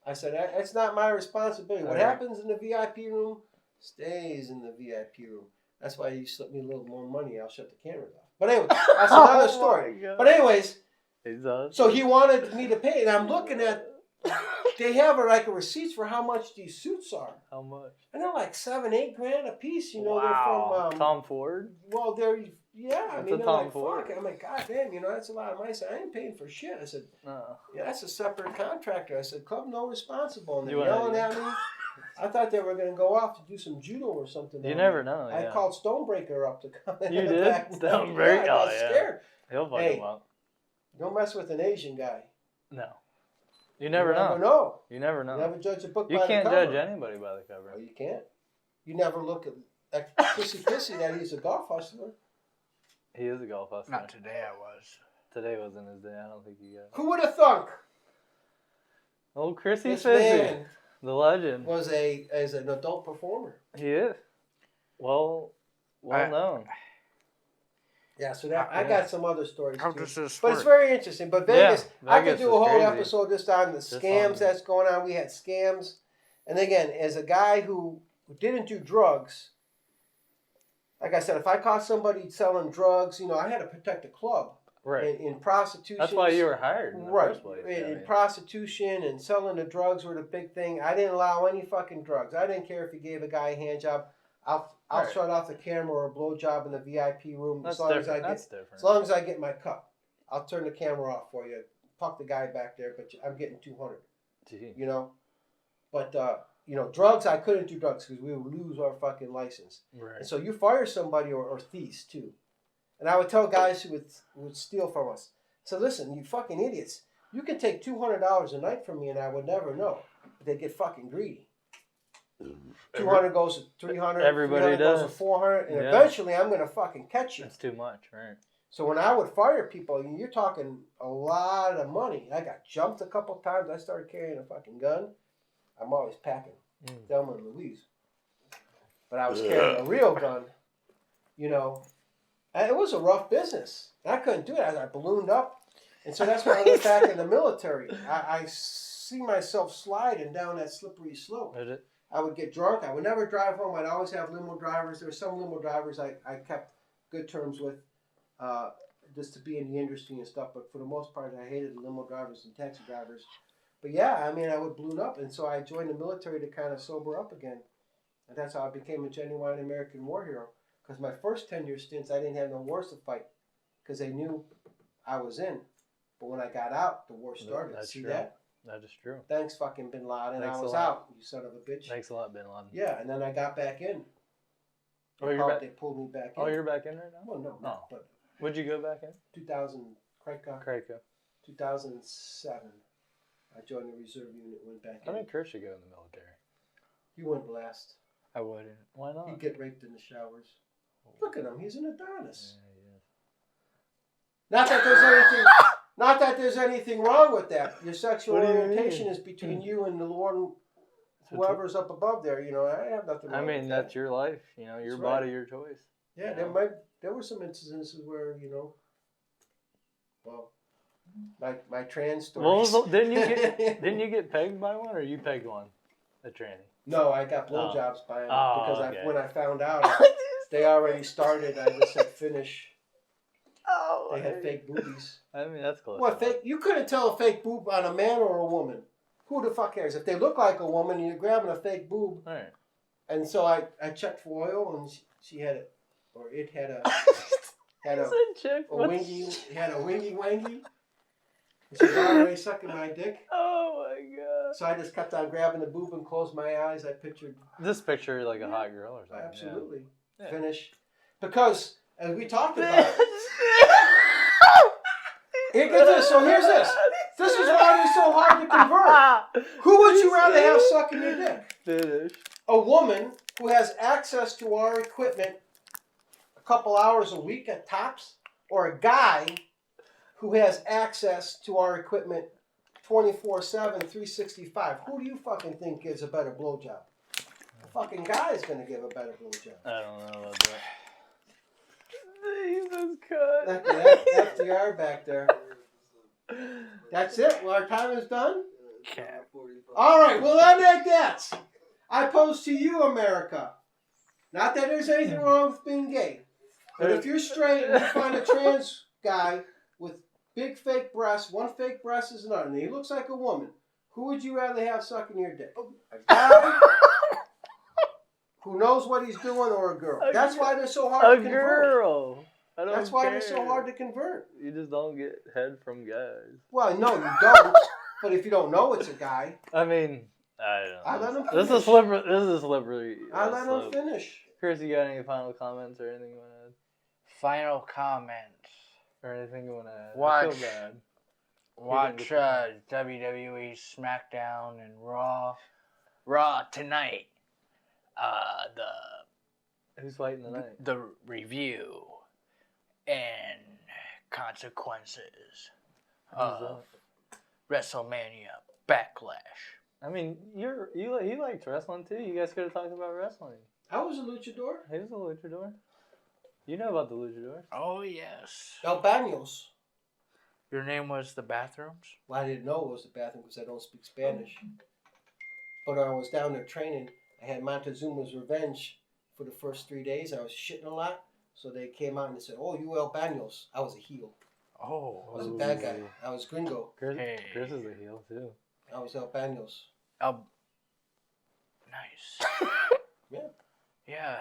I said, it's not my responsibility. What happens in the VIP room stays in the VIP room. That's why you slip me a little more money, I'll shut the cameras off. But anyway, that's another story. But anyways, so he wanted me to pay, and I'm looking at, they have like a receipts for how much these suits are. How much? And they're like $7-8 grand a piece. You know, wow. they're from Tom Ford. Well, they're I mean, they're Tom like Ford. fuck. I'm like, god damn, you know, that's a lot of money. I said, I ain't paying for shit. I said, yeah, that's a separate contractor. I said, club no responsible. And they're yelling at me. I thought they were going to go off to do some judo or something. You never know. I called Stonebreaker up to come in. You did? Stonebreaker? Yeah, I got scared. He'll fuck him up. Don't mess with an Asian guy. No. You never know. You never know. You never judge a book by the cover. You can't judge anybody by the cover. Oh, you can't. You never look at Chrissy Pissy that he's a golf hustler. He is a golf hustler. Not today I was. Today wasn't his day. I don't think he got. Who would have thunk? Old Chrissy Pissy. Man, the legend. Was as an adult performer. He is. Well known. Yeah, so that I got some other stories How too. does this But work? it's very interesting. But Vegas, I could Vegas do a is whole crazy. episode just on the scams that's going on. We had scams. And again, as a guy who didn't do drugs, like I said, if I caught somebody selling drugs, I had to protect the club. Right. In prostitution. That's why you were hired in the first place. In prostitution and selling the drugs were the big thing. I didn't allow any fucking drugs. I didn't care if you gave a guy a hand job. I'll shut off the camera or a blow job in the VIP room That's as long different. as long as I get my cut. I'll turn the camera off for you. Fuck the guy back there, but I'm getting 200. Gee. But drugs, I couldn't do drugs because we would lose our fucking license. Right. And so you fire somebody or thieves too. And I would tell guys who would steal from us. So listen, you fucking idiots. You can take $200 a night from me and I would never know. But they get fucking greedy. 200 goes to 300. Everybody goes to does. 400. And eventually I'm going to fucking catch you. That's too much, right? So when I would fire people, you're talking a lot of money. I got jumped a couple times. I started carrying a fucking gun. I'm always packing. Thelma and Louise. But I was carrying a real gun, And it was a rough business. I couldn't do it. I ballooned up. And so that's when I went back in the military. I see myself sliding down that slippery slope. Did it? I would get drunk. I would never drive home. I'd always have limo drivers. There were some limo drivers I kept good terms with just to be in the industry and stuff. But for the most part, I hated the limo drivers and taxi drivers. But yeah, I would balloon up. And so I joined the military to kind of sober up again. And that's how I became a genuine American war hero. Because my first 10-year stints, I didn't have no wars to fight. Because they knew I was in. But when I got out, the war started. That's See true. that? That is true. Thanks, fucking Bin Laden. Thanks I a was lot. out, you son of a bitch. Thanks a lot, Bin Laden. Yeah, and then I got back in. They pulled me back in. Oh, you're back in right now? Well, no, Oh. but When'd you go back in? 2000, Krakow, Krakow. 2007. I joined the reserve unit, went back I in. think Kurt should go in the military. You went last. I wouldn't. Why not? He'd get raped in the showers. Look at him, he's an Adonis. Yeah, yeah. Not that there's anything wrong with that. Your sexual What do you orientation mean? is between you and the Lord and whoever's up above there. I have nothing wrong with that. That's your life. Your That's body, right. your choice. Yeah, there were some instances where, well, my trans stories. Didn't you get pegged by one, or you pegged one? A tranny. No, I got blowjobs by them Oh, because okay. when I found out, they already started. I just said finish. Oh, They had fake boobies. That's close. What fake? You couldn't tell a fake boob on a man or a woman. Who the fuck cares? If they look like a woman, you're grabbing a fake boob. All right. And so I checked for oil, and she had it, or it had a wingy. It had a wingy wangy. She was already sucking my dick. Oh my god. So I just kept on grabbing the boob and closed my eyes. I pictured This picture like a hot girl or something. absolutely Yeah. finish because as we talked about. So here's this. This is why it's so hard to convert. Who would you rather have sucking your dick? Finish. A woman who has access to our equipment a couple hours a week at tops, or a guy who has access to our equipment 24/7, 365? Who do you fucking think gives a better blowjob? The fucking guy is going to give a better blowjob. I don't know about that. Jesus Christ. That's FDR back there. That's it. Well, our time is done. Cap. All right. Well, I make that. I pose to you, America. Not that there's anything wrong with being gay, but if you're straight and you find a trans guy with big fake breasts, one fake breast is another, and he looks like a woman, who would you rather have sucking your dick? A guy who knows what he's doing, or a girl? That's why they're so hard to convert. Girl. That's why they're so hard to convert. You just don't get head from guys. Well, no, you don't. But if you don't know it's a guy, I don't know. I let him This finish. is slippery. This is slippery. I let him slope. finish. Chris, you got any final comments or anything you want to add? Final comments. Or anything you want to add? I Watch. feel bad. Watch WWE SmackDown and Raw. Raw tonight. Who's fighting tonight? The review and consequences of WrestleMania Backlash. I mean, he likes wrestling too. You guys could have talked about wrestling. I was a luchador. He was a luchador. You know about the luchadors. Oh, yes. El Baños. Your name was the Bathrooms? Well, I didn't know it was the bathroom because I don't speak Spanish. But I was down there training. I had Montezuma's Revenge for the first 3 days. I was shitting a lot. So they came out and they said, "Oh, you El Banos." I was a heel. I was a bad guy. I was Gringo. Chris is a heel too. I was El Banos. Nice. Yeah. Yeah.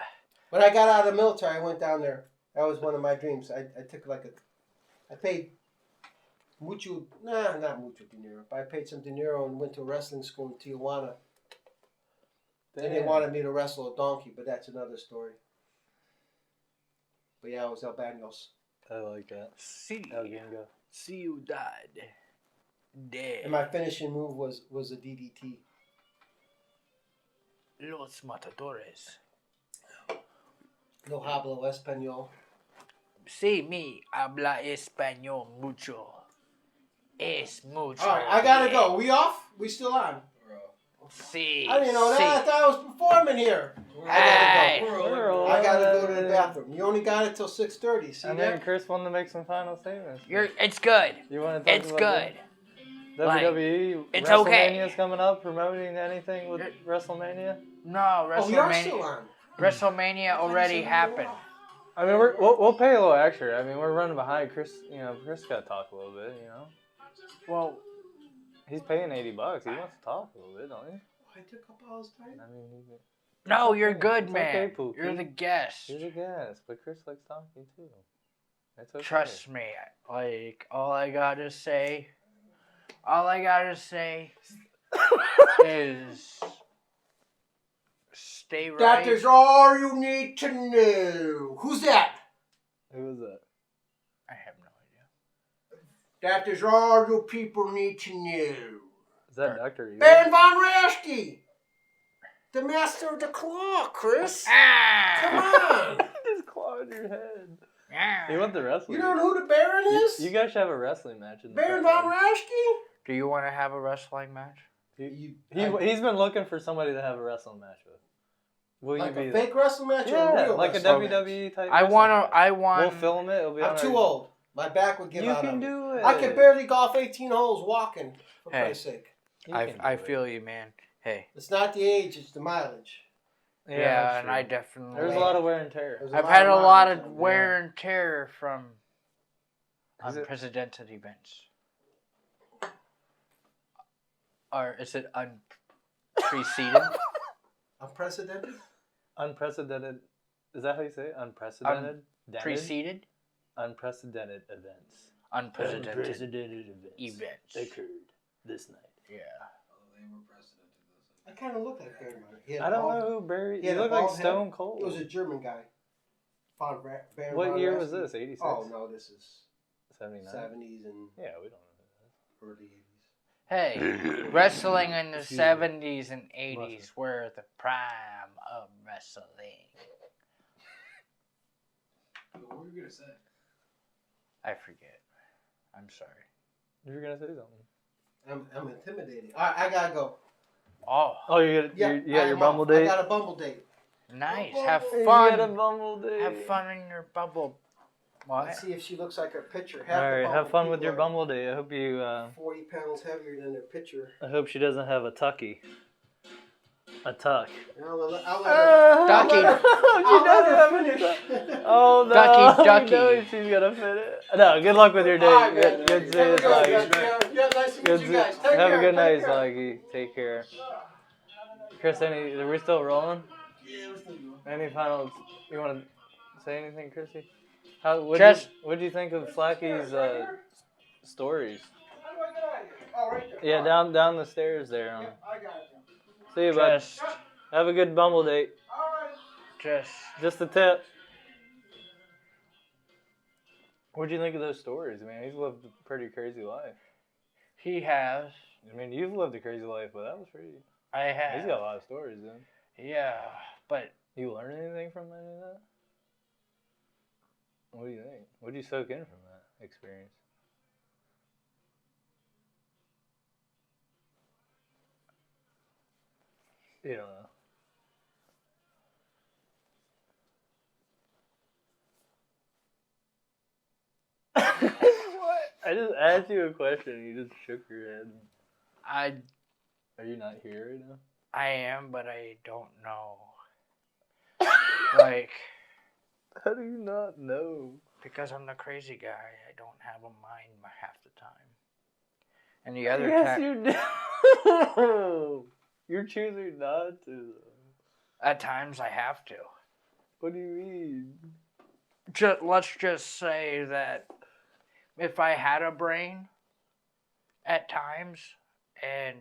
When I got out of the military, I went down there. That was one of my dreams. I took I paid not mucho dinero, but I paid some dinero and went to a wrestling school in Tijuana. And they wanted me to wrestle a donkey, but that's another story. But yeah, I was El Banos. I like that. El Gringo. Ciudad de And my finishing move was a DDT. Los Matadores. No hablo español. Sí, mi habla español mucho. Es mucho. All right, I gotta go. We off? We still on? Sí. I didn't know that. I thought I was performing here. I gotta go. We're I gotta go to the bathroom. You only got it till 6:30. See I that? mean, Chris wanted to make some final statements. It's good. You want to talk It's about good. WWE? It's WrestleMania's okay. coming up. Promoting anything with WrestleMania? No, Oh, we are still on. WrestleMania already happened. I mean, we'll pay a little extra. I mean, we're running behind. Chris got to talk a little bit. Well, He's paying $80. He wants to talk a little bit, don't he? I took up all his time. I mean, no, you're good, It's man. okay, Pookie. You're the guest. You're the guest, but Chris likes talking too. That's okay. Trust me. Like, all I gotta say is stay right. That is all you need to know. Who's that? Who was that? I have no idea. That is all you people need to know. Is that Dr. Evil? Baron Von Raschke. The master of the claw, Chris. Come on. Just clawed your head. Ah. He went to wrestling. You know who the Baron is? You guys should have a wrestling match in the Baron front Von row. Raschke? Do you want to have a wrestling match? He's been looking for somebody to have a wrestling match with. Will Like you be a there? fake wrestling match or a Yeah, real like a wrestling WWE type. I want. We'll film it. It'll be match? on I'm too our- old. My back would give You out can on me. do it. I can barely golf 18 holes walking, for Hey. Christ's sake. You can I do it. feel you, man. Hey. It's not the age, it's the mileage. Yeah, that's and true. I definitely. There's a lot of wear and tear. There's I've had a lot mileage of on it. wear and tear from Is it- unprecedented events. Or is it unprecedented? Unprecedented? Unprecedented. Is that how you say it? Unprecedented? Preceded? Unprecedented events. Unprecedented events events. occurred this night. Yeah. They were precedented. I kind of look like Baron Von. He had I don't bald- know who Barry. he You had a look like bald head. Stone Cold. It was a German guy. Baron What Von year was Raschke. this? 86? Oh, no, this is 79? 70s and Yeah, we don't know early 80s. Hey, wrestling in the Excuse me. 70s and 80s were the prime of wrestling. What were you gonna say? I forget. I'm sorry. who. You were gonna say something. I'm intimidated. All right, I gotta go. Oh, Oh, you got Yeah, you got your I'm Bumble off. I date. got a Bumble date. nice. Have You got a fun. Bumble date. Have fun in your bubble. What? Let's see if she looks like her picture. All right, the have fun with people your are Bumble date. I hope you. 40 pounds heavier than their picture. I hope she doesn't have a tucky. A tuck. I'll let her. Ducky. I'll let her finish. Oh no! Ducky. You know she's gonna fit it. No, good luck with your date. All right, man. Good Have a to good see you, one, Sluggy. yeah, nice to meet you guys. Take Have care. a good night, Take care. Sluggy. Take care. Chris, are we still rolling? Yeah, we're still going. Any final? You want to say anything, Chrissy? What'd you think of Slacky's stories? How do I get out of here? Oh, right there. Yeah, down the stairs there. Yep, I got it. See you, bud. Just, Have a good Bumble date. All right. Just a tip. What'd you think of those stories, man? He's lived a pretty crazy life. he has. I mean, you've lived a crazy life, but that was pretty. I have. He's got a lot of stories, then. Yeah, but You learn anything from any of that? What do you think? What did you soak in from that experience? You don't know. What? I just asked you a question and you just shook your head. Are you not here right now? I am, but I don't know. Like, How do you not know? because I'm the crazy guy, I don't have a mind half the time. And the other Yes, time, you do. You're choosing not to. Though. at times I have to. What do you mean? Let's just say that if I had a brain at times, and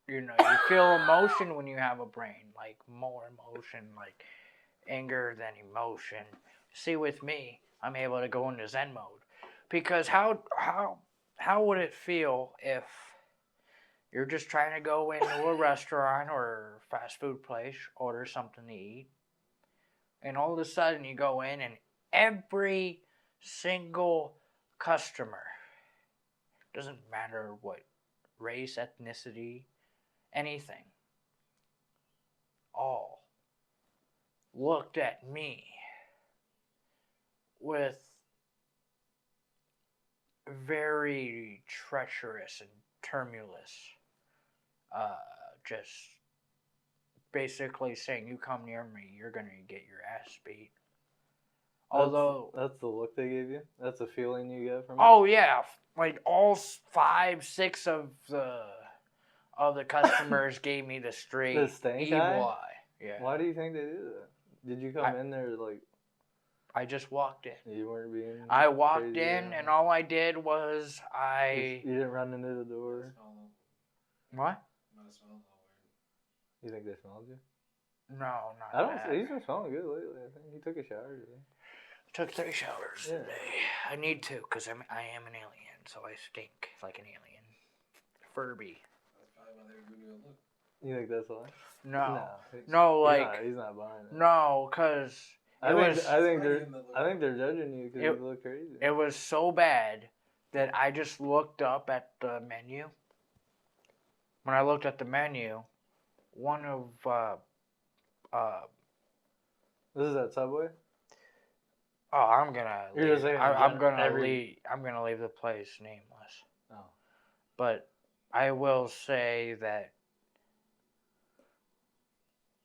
you feel emotion when you have a brain, like more emotion, like anger than emotion. See, with me, I'm able to go into Zen mode, because how would it feel if you're just trying to go into a restaurant or fast food place, order something to eat, and all of a sudden you go in and every single customer, doesn't matter what race, ethnicity, anything, all looked at me with very treacherous and tumultuous, just basically saying, you come near me, you're gonna get your ass beat. Although, that's the look they gave you. That's the feeling you get from it. oh yeah, like all 5, 6 of the customers gave me the straight The stank evil eye? eye. Yeah. Why do you think they do that? Did you come in there like I just walked in. you weren't being? I walked crazy in, and all I did was You didn't run into the door. What? You think they smelled you? No, not I don't. that. He's been smelling good lately. I think he took a shower today. Took 3 showers Yeah. today. I need to, because I am an alien, so I stink like an alien. Furby. That's probably why they were doing a look. You think that's why? No, like he's not buying it. no, because I think they're judging you because you look crazy. it was so bad that I just looked up at the menu. When I looked at the menu, one of This is at Subway. oh, I'm gonna You're leave. just saying I'm gonna every- leave. I'm gonna leave the place nameless. Oh. But I will say that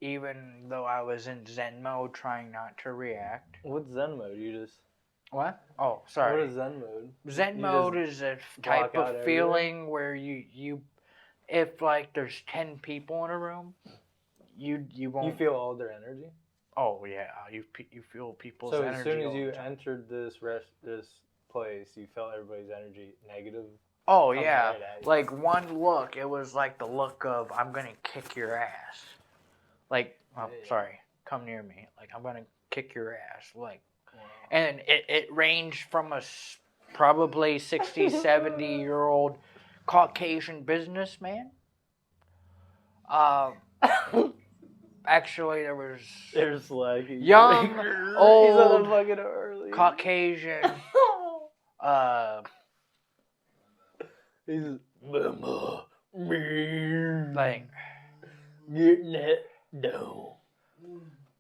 even though I was in Zen mode, trying not to react. What's Zen mode? You just. What? Oh, sorry. What is Zen mode? Zen You mode just is a block type out of feeling where you, if like there's 10 people in a room, you won't. You feel all their energy. Oh yeah, you feel people's So energy. as soon as all you the time. entered this place, you felt everybody's energy negative. Oh coming yeah, right at you. like one look, it was like the look of I'm gonna kick your ass. Like, oh, Yeah. sorry, come near me. Like I'm gonna kick your ass. Like, Wow. and it ranged from probably 60, 70-year-old Caucasian businessman. Actually, there was They're slacking. young, He's on old, a fucking early. Caucasian. He's Like getting it dome.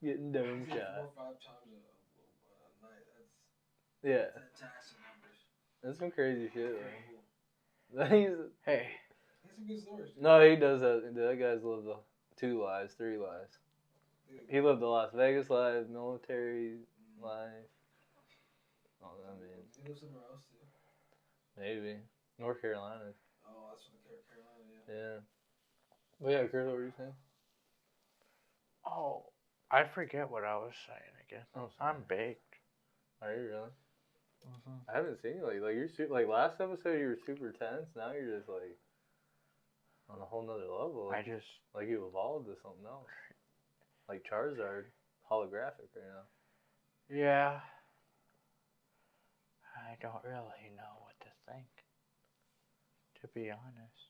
Getting dome Usually shot. 4 or 5 times a night. Yeah, That's fantastic numbers. that's some crazy shit. Cool. hey, That's some good stories. No, he does that. That guy's lived 2 lives, 3 lives. He lived the Las Vegas life, military life. Oh, I mean, He lives somewhere else too. maybe North Carolina. Oh, that's from Carolina, yeah. Yeah. But yeah, Chris, what were you saying? oh, I forget what I was saying again. Oh, sorry. I'm baked. Are you really? Mm-hmm. I haven't seen you like you're like last episode you were super tense. Now you're just like on a whole nother level. I just Like you evolved to something else. Like Charizard, holographic right now. yeah. I don't really know what to think, to be honest.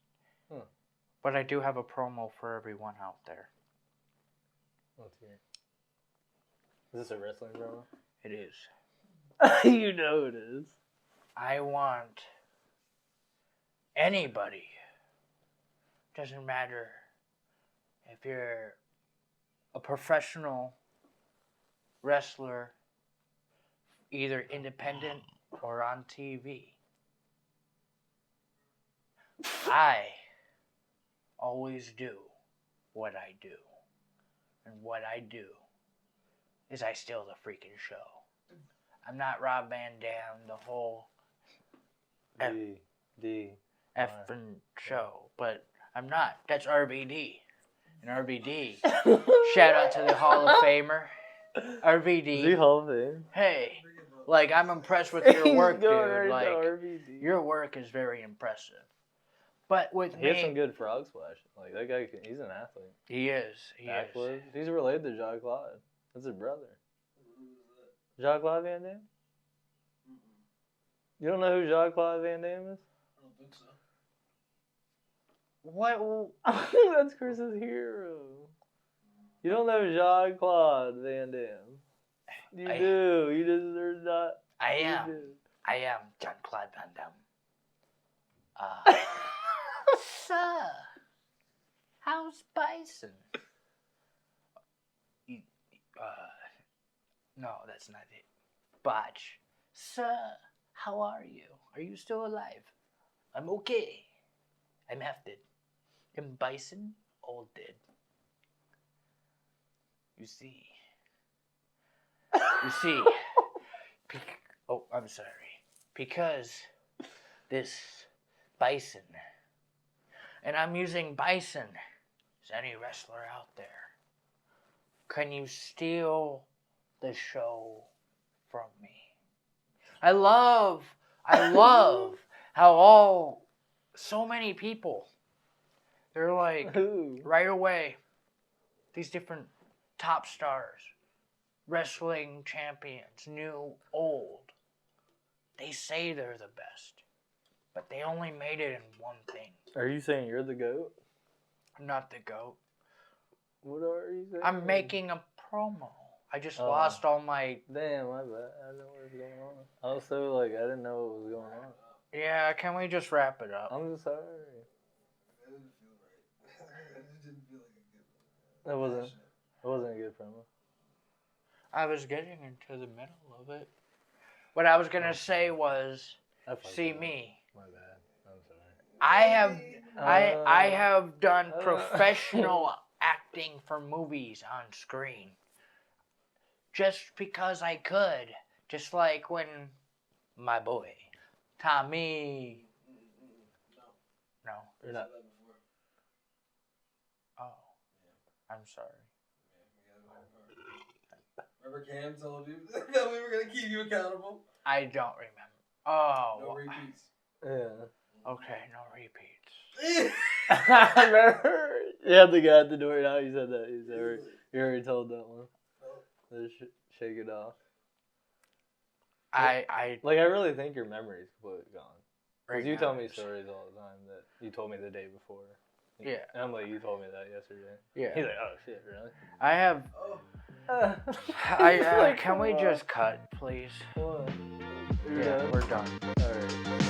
Huh. But I do have a promo for everyone out there. Let's hear. Is this a wrestling promo? It is. You know it is. I want anybody, doesn't matter if you're a professional wrestler, either independent or on TV. I always do what I do. And what I do is I steal the freaking show. I'm not Rob Van Dam, the whole effing show, but I'm not. That's RVD. And RVD, shout out to the Hall of Famer. RVD. Is he Hall of Fame? Hey, like, I'm impressed with your work, He's going dude. right Like, to RVD. your work is very impressive. But with He me, has some good frog splash. Like, that guy, he's an athlete. he is. He is. Backflip. He's related to Jacques Claude. That's his brother. Jacques Claude Van Damme? You don't know who Jacques Claude Van Damme is? I don't think so. What? That's Chris's hero. You don't know Jacques Claude Van Damme. You do. You just are not. I you am. do. I am John Claude Van Damme. Sir, how's Bison? No, that's not it. Botch. Sir, how are you? Are you still alive? I'm okay. I'm half dead. And Bison, all dead. You see. Oh, I'm sorry. Because this Bison, and I'm using Bison as any wrestler out there. Can you steal the show from me? I love how so many people, they're like, Who? right away, these different top stars, wrestling champions, new, old, they say they're the best, but they only made it in one thing. Are you saying you're the GOAT? I'm not the GOAT. What are you saying? I'm making a promo. I just lost all my... Damn, my bad. I didn't know what was going on. I was so, like, I didn't know what was going on. Yeah, can we just wrap it up? I'm sorry. That didn't feel right. It just didn't feel like a good one. It wasn't a good promo. I was getting into the middle of it. What I was going to say was, I fucked see it up. me. My bad. I'm sorry. I have done professional acting for movies on screen. Just because I could. Just like when my boy, Tommy. No. You're not. Oh. I'm sorry. Remember Cam told you that we were going to keep you accountable? I don't remember. Oh. No repeats. Yeah. Okay, no repeats. I remember. You had the guy at the door now. You said that. You already told that one. Just shake it off. I really think your memory's completely gone. right Because you now tell me it's- stories all the time that you told me the day before. Yeah. And I'm like, you told me that yesterday. Yeah. He's like, oh shit, really? I have. Like, Can we just cut, please? What? Yeah, we're done. Alright.